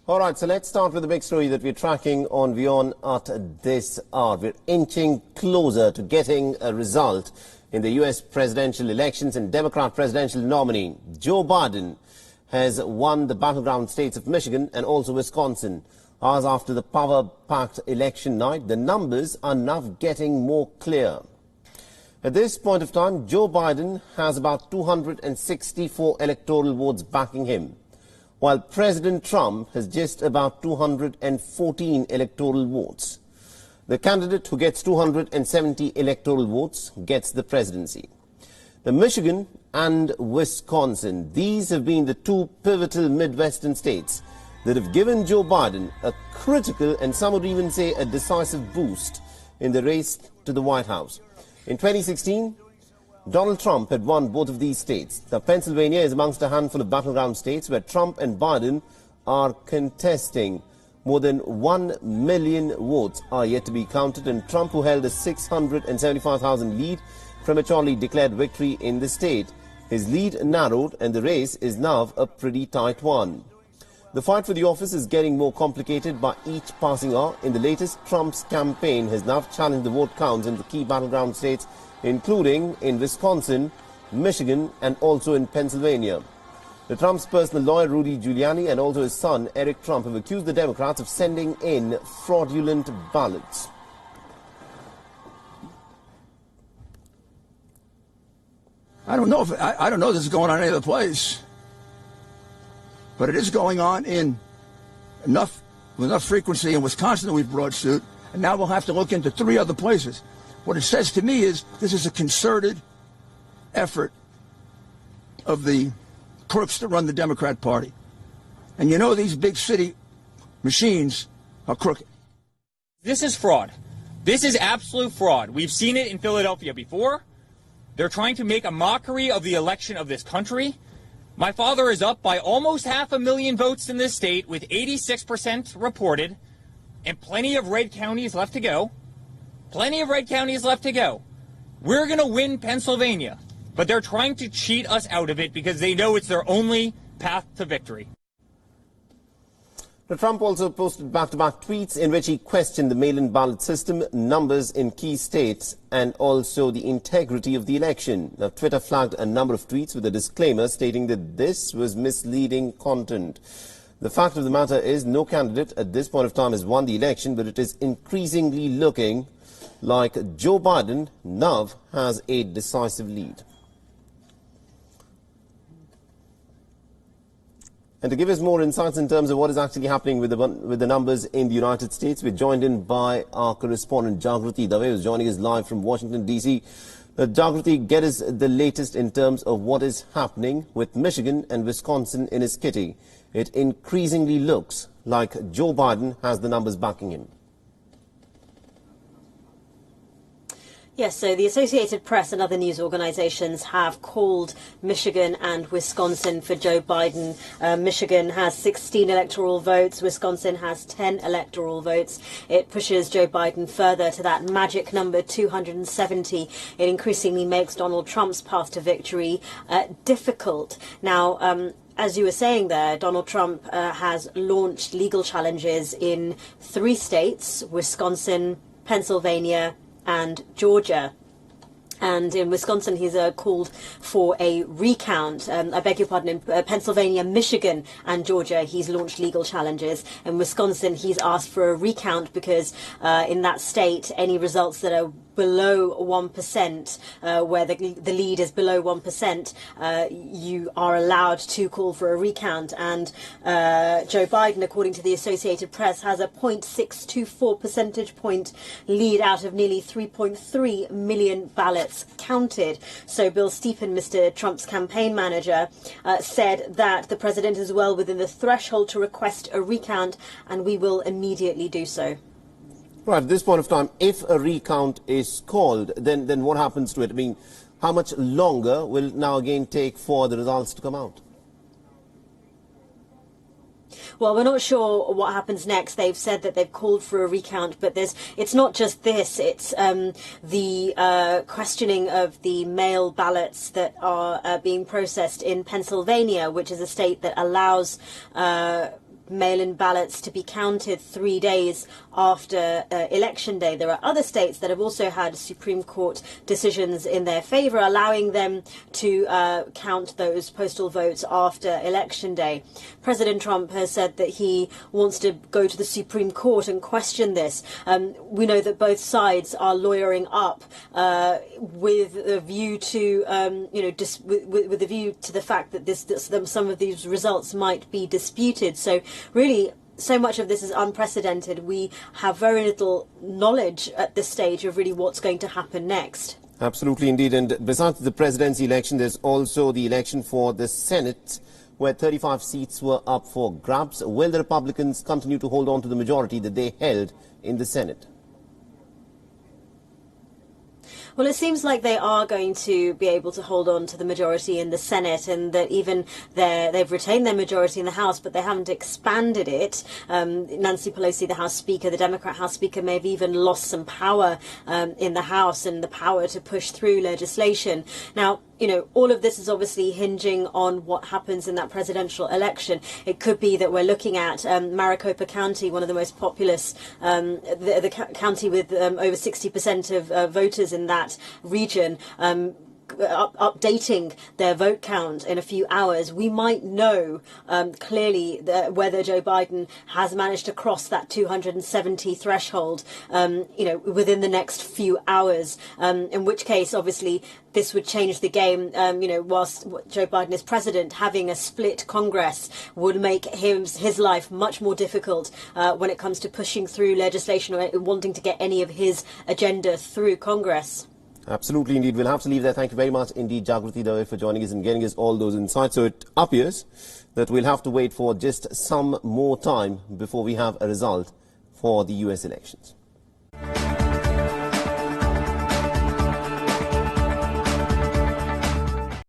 All right, so let's start with the big story that we're tracking on WION at this hour. We're inching closer to getting a result in the U.S. presidential elections, and Democrat presidential nominee Joe Biden has won the battleground states of Michigan and also Wisconsin. Hours after the power-packed election night, the numbers are now getting more clear. At this point of time, Joe Biden has about 264 electoral votes backing him, while President Trump has just about 214 electoral votes. The candidate who gets 270 electoral votes gets the presidency. The Michigan and Wisconsin, these have been the two pivotal Midwestern states that have given Joe Biden a critical and some would even say a decisive boost in the race to the White House. In 2016, Donald Trump had won both of these states. Now, Pennsylvania is amongst a handful of battleground states where Trump and Biden are contesting. More than 1 million votes are yet to be counted, and Trump, who held a 675,000 lead, prematurely declared victory in the state. His lead narrowed, and the race is now a pretty tight one. The fight for the office is getting more complicated by each passing hour. In the latest, Trump's campaign has now challenged the vote counts in the key battleground states, including in Wisconsin, Michigan, and also in Pennsylvania. The Trump's personal lawyer, Rudy Giuliani, and also his son, Eric Trump, have accused the Democrats of sending in fraudulent ballots. I don't know if this is going on any other place, but it is going on in with enough frequency in Wisconsin that we've brought suit, and now we'll have to look into 3 other places. What it says to me is this is a concerted effort of the crooks that run the Democrat Party. And you know these big city machines are crooked. This is fraud. This is absolute fraud. We've seen it in Philadelphia before. They're trying to make a mockery of the election of this country. My father is up by almost 500,000 votes in this state with 86% reported and plenty of red counties left to go. Plenty of red counties left to go. We're going to win Pennsylvania, but they're trying to cheat us out of it because they know it's their only path to victory. Now, Trump also posted back-to-back tweets in which he questioned the mail-in ballot system, numbers in key states, and also the integrity of the election. Now, Twitter flagged a number of tweets with a disclaimer stating that this was misleading content. The fact of the matter is no candidate at this point of time has won the election, but it is increasingly looking like Joe Biden now has a decisive lead. And to give us more insights in terms of what is actually happening with the numbers in the United States, we're joined in by our correspondent Jagrati Dave, who's joining us live from Washington, D.C. Jagrati, get us the latest in terms of what is happening with Michigan and Wisconsin in his kitty. It increasingly looks like Joe Biden has the numbers backing him. Yes, so the Associated Press and other news organizations have called Michigan and Wisconsin for Joe Biden. Michigan has 16 electoral votes. Wisconsin has 10 electoral votes. It pushes Joe Biden further to that magic number 270. It increasingly makes Donald Trump's path to victory difficult. Now, as you were saying there, Donald Trump has launched legal challenges in 3 states, Wisconsin, Pennsylvania, and Georgia. And in Wisconsin, he's called for a recount. I beg your pardon, in Pennsylvania, Michigan, and Georgia, he's launched legal challenges. In Wisconsin, he's asked for a recount because in that state, any results that are below 1%, where the lead is below 1%, you are allowed to call for a recount. And Joe Biden, according to the Associated Press, has a 0.624 percentage point lead out of nearly 3.3 million ballots counted. So Bill Stephen, Mr. Trump's campaign manager, said that the president is well within the threshold to request a recount, and we will immediately do so. Right, at this point of time, if a recount is called, then what happens to it? I mean, how much longer will it now again take for the results to come out? Well, we're not sure what happens next. They've said that they've called for a recount, but it's not just this. It's the questioning of the mail ballots that are being processed in Pennsylvania, which is a state that allows mail-in ballots to be counted 3 days after election day. There are other states that have also had Supreme Court decisions in their favour, allowing them to count those postal votes after election day. President Trump has said that he wants to go to the Supreme Court and question this. We know that both sides are lawyering up with a view to, with a view to the fact that some of these results might be disputed. So really, so much of this is unprecedented. We have very little knowledge at this stage of really what's going to happen next. Absolutely indeed. And besides the presidency election, there's also the election for the Senate, where 35 seats were up for grabs. Will the Republicans continue to hold on to the majority that they held in the Senate? Well, it seems like they are going to be able to hold on to the majority in the Senate, and that even they've retained their majority in the House, but they haven't expanded it. Nancy Pelosi, the House Speaker, the Democrat House Speaker, may have even lost some power in the House and the power to push through legislation. Now, all of this is obviously hinging on what happens in that presidential election. It could be that we're looking at Maricopa County, one of the most populous, the county with over 60% of voters in that region, updating their vote count in a few hours. We might know clearly whether Joe Biden has managed to cross that 270 threshold, within the next few hours. In which case, obviously, this would change the game. Whilst Joe Biden is president, having a split Congress would make his life much more difficult when it comes to pushing through legislation or wanting to get any of his agenda through Congress. Absolutely, indeed. We'll have to leave there. Thank you very much indeed, Jagriti Dave, for joining us and getting us all those insights. So it appears that we'll have to wait for just some more time before we have a result for the US elections.